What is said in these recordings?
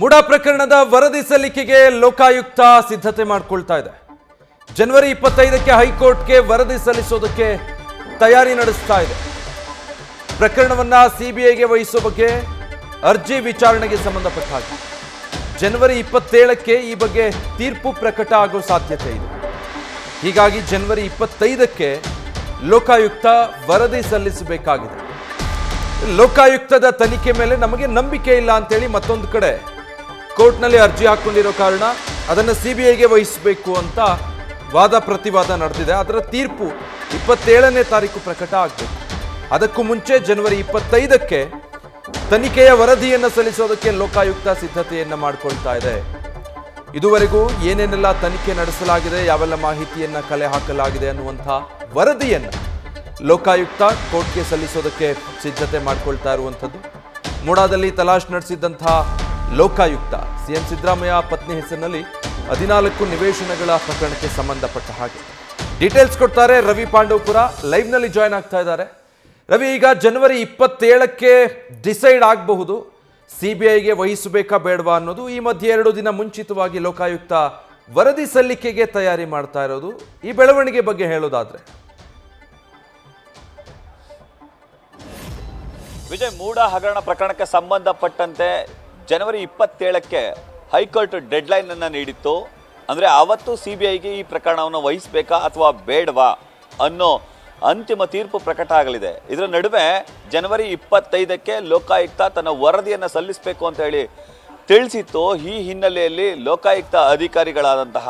ಮುಡಾ ಪ್ರಕರಣದ ವರದಿ ಸಲ್ಲಿಕೆಗೆ ಲೋಕಾಯುಕ್ತ ಸಿದ್ಧತೆ ಮಾಡಿಕೊಳ್ತಾ ಇದೆ. ಜನವರಿ 25ಕ್ಕೆ ಹೈಕೋರ್ಟ್ಗೆ ವರದಿ ಸಲ್ಲಿಸೋದಕ್ಕೆ ತಯಾರಿ ನಡೆಸ್ತಾ ಇದೆ. ಪ್ರಕರಣವನ್ನ ಸಿಬಿಐಗೆ ವಹಿಸುವ ಬಗ್ಗೆ ಅರ್ಜಿ ವಿಚಾರಣೆಗೆ ಸಂಬಂಧಪಟ್ಟ ಹಾಗೆ ಜನವರಿ 27ಕ್ಕೆ ಈ ಬಗ್ಗೆ ತೀರ್ಪು ಪ್ರಕಟ ಆಗೋ ಸಾಧ್ಯತೆ ಇದೆ. ಹೀಗಾಗಿ ಜನವರಿ 25ಕ್ಕೆ ಲೋಕಾಯುಕ್ತ ವರದಿ ಸಲ್ಲಿಸಬೇಕಾಗಿದೆ. ಲೋಕಾಯುಕ್ತದ ತನಿಖೆ ಮೇಲೆ ನಮಗೆ ನಂಬಿಕೆ ಇಲ್ಲ ಅಂತೇಳಿ ಮತ್ತೊಂದು ಕಡೆ ಕೋರ್ಟ್ನಲ್ಲಿ ಅರ್ಜಿ ಹಾಕೊಂಡಿರೋ ಕಾರಣ ಅದನ್ನು ಸಿಬಿಐಗೆ ವಹಿಸಬೇಕು ಅಂತ ವಾದ ಪ್ರತಿವಾದ ನಡೆದಿದೆ. ಅದರ ತೀರ್ಪು 27ನೇ ತಾರೀಕು ಪ್ರಕಟ ಆಗಬೇಕು. ಅದಕ್ಕೂ ಮುಂಚೆ ಜನವರಿ 25ಕ್ಕೆ ತನಿಖೆಯ ವರದಿಯನ್ನು ಸಲ್ಲಿಸೋದಕ್ಕೆ ಲೋಕಾಯುಕ್ತ ಸಿದ್ಧತೆಯನ್ನು ಮಾಡಿಕೊಳ್ತಾ ಇದೆ. ಇದುವರೆಗೂ ಏನೇನೆಲ್ಲ ತನಿಖೆ ನಡೆಸಲಾಗಿದೆ, ಯಾವೆಲ್ಲ ಮಾಹಿತಿಯನ್ನ ಕಲೆ ಹಾಕಲಾಗಿದೆ ಅನ್ನುವಂಥ ವರದಿಯನ್ನು ಲೋಕಾಯುಕ್ತ ಕೋರ್ಟ್ಗೆ ಸಲ್ಲಿಸೋದಕ್ಕೆ ಸಿದ್ಧತೆ ಮಾಡಿಕೊಳ್ತಾ ಇರುವಂಥದ್ದು. ಮುಡಾದಲ್ಲಿ ತಲಾಶ್ ನಡೆಸಿದ್ದಂತಹ ಲೋಕಾಯುಕ್ತ ಸಿಎಂ ಸಿದ್ದರಾಮಯ್ಯ ಪತ್ನಿ ಹೆಸರಿನಲ್ಲಿ 14 ನಿವೇಶನಗಳ ಪ್ರಕರಣಕ್ಕೆ ಸಂಬಂಧಪಟ್ಟ ಹಾಗೆ ಡೀಟೇಲ್ಸ್ ಕೊಡ್ತಾರೆ ರವಿ ಪಾಂಡವಪುರ ಲೈವ್ನಲ್ಲಿ ಜಾಯ್ನ್ ಆಗ್ತಾ ಇದ್ದಾರೆ. ರವಿ, ಈಗ ಜನವರಿ 27ಕ್ಕೆ ಡಿಸೈಡ್ ಆಗಬಹುದು ಸಿಬಿಐಗೆ ವಹಿಸಬೇಕಾ ಬೇಡವಾ ಅನ್ನೋದು. ಈ ಮಧ್ಯೆ 2 ದಿನ ಮುಂಚಿತವಾಗಿ ಲೋಕಾಯುಕ್ತ ವರದಿ ಸಲ್ಲಿಕೆಗೆ ತಯಾರಿ ಮಾಡ್ತಾ ಇರೋದು. ಈ ಬೆಳವಣಿಗೆ ಬಗ್ಗೆ ಹೇಳೋದಾದ್ರೆ ವಿಜಯ್, ಮೂಡಾ ಹಗರಣ ಪ್ರಕರಣಕ್ಕೆ ಸಂಬಂಧಪಟ್ಟಂತೆ ಜನವರಿ 27ಕ್ಕೆ ಹೈಕೋರ್ಟ್ ಡೆಡ್ಲೈನ್ ಅನ್ನು ನೀಡಿತ್ತು. ಅಂದರೆ ಆವತ್ತು ಸಿಬಿಐಗೆ ಈ ಪ್ರಕರಣವನ್ನು ವಹಿಸಬೇಕಾ ಅಥವಾ ಬೇಡವಾ ಅನ್ನೋ ಅಂತಿಮ ತೀರ್ಪು ಪ್ರಕಟ ಆಗಲಿದೆ. ಇದರ ನಡುವೆ ಜನವರಿ 25ಕ್ಕೆ ಲೋಕಾಯುಕ್ತ ತನ್ನ ವರದಿಯನ್ನು ಸಲ್ಲಿಸಬೇಕು ಅಂತ ಹೇಳಿ ತಿಳಿಸಿತ್ತು. ಈ ಹಿನ್ನೆಲೆಯಲ್ಲಿ ಲೋಕಾಯುಕ್ತ ಅಧಿಕಾರಿಗಳಾದಂತಹ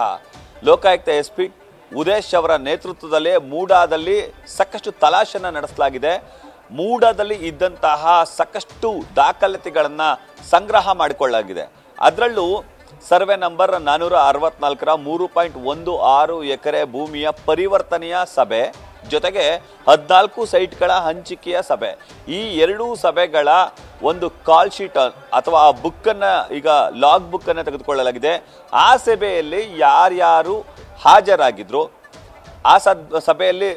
ಲೋಕಾಯುಕ್ತ SP ಉದೇಶ್ ಅವರ ನೇತೃತ್ವದಲ್ಲಿ ಮೂಡಾದಲ್ಲಿ ಸಾಕಷ್ಟು ತಲಾಶನ್ನು ನಡೆಸಲಾಗಿದೆ. ಮೂಡಾದಲ್ಲಿ ಇದ್ದಂತಹ ಸಾಕಷ್ಟು ದಾಖಲಾತಿಗಳನ್ನು ಸಂಗ್ರಹ ಮಾಡಿಕೊಳ್ಳಲಾಗಿದೆ. ಅದರಲ್ಲೂ ಸರ್ವೆ ನಂಬರ್ 464ರ 3.16 ಎಕರೆ ಭೂಮಿಯ ಪರಿವರ್ತನೆಯ ಸಭೆ ಜೊತೆಗೆ 14 ಸೈಟ್ಗಳ ಹಂಚಿಕೆಯ ಸಭೆ, ಈ 2 ಸಭೆಗಳ ಒಂದು ಕಾಲ್ ಶೀಟ್ ಅಥವಾ ಆ ಬುಕ್ಕನ್ನು, ಈಗ ಲಾಗ್ ಬುಕ್ಕನ್ನು ತೆಗೆದುಕೊಳ್ಳಲಾಗಿದೆ. ಆ ಸಭೆಯಲ್ಲಿ ಯಾರ್ಯಾರು ಹಾಜರಾಗಿದ್ರು, ಆ ಸಭೆಯಲ್ಲಿ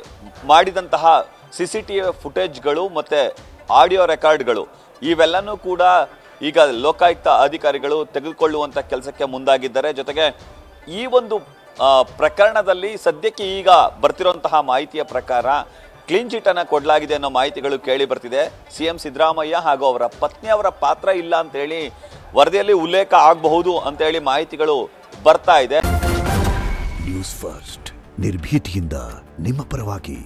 ಮಾಡಿದಂತಹ CCTV ಫುಟೇಜ್ಗಳು ಮತ್ತು ಆಡಿಯೋ ರೆಕಾರ್ಡ್ಗಳು ಇವೆಲ್ಲನೂ ಕೂಡ ಈಗ ಲೋಕಾಯುಕ್ತ ಅಧಿಕಾರಿಗಳು ತೆಗೆದುಕೊಳ್ಳುವಂಥ ಕೆಲಸಕ್ಕೆ ಮುಂದಾಗಿದ್ದಾರೆ. ಜೊತೆಗೆ ಈ ಒಂದು ಪ್ರಕರಣದಲ್ಲಿ ಸದ್ಯಕ್ಕೆ ಈಗ ಬರ್ತಿರುವಂತಹ ಮಾಹಿತಿಯ ಪ್ರಕಾರ ಕ್ಲೀನ್ ಚಿಟ್ ಅನ್ನು ಕೊಡಲಾಗಿದೆ ಅನ್ನೋ ಮಾಹಿತಿಗಳು ಕೇಳಿ ಬರ್ತಿದೆ. CM ಸಿದ್ದರಾಮಯ್ಯ ಹಾಗೂ ಅವರ ಪತ್ನಿಯವರ ಪಾತ್ರ ಇಲ್ಲ ಅಂತೇಳಿ ವರದಿಯಲ್ಲಿ ಉಲ್ಲೇಖ ಆಗಬಹುದು ಅಂತೇಳಿ ಮಾಹಿತಿಗಳು ಬರ್ತಾ ಇದೆ. ನ್ಯೂಸ್ ಫಸ್ಟ್ ನಿರ್ಭೀತಿಯಿಂದ ನಿಮ್ಮ ಪರವಾಗಿ.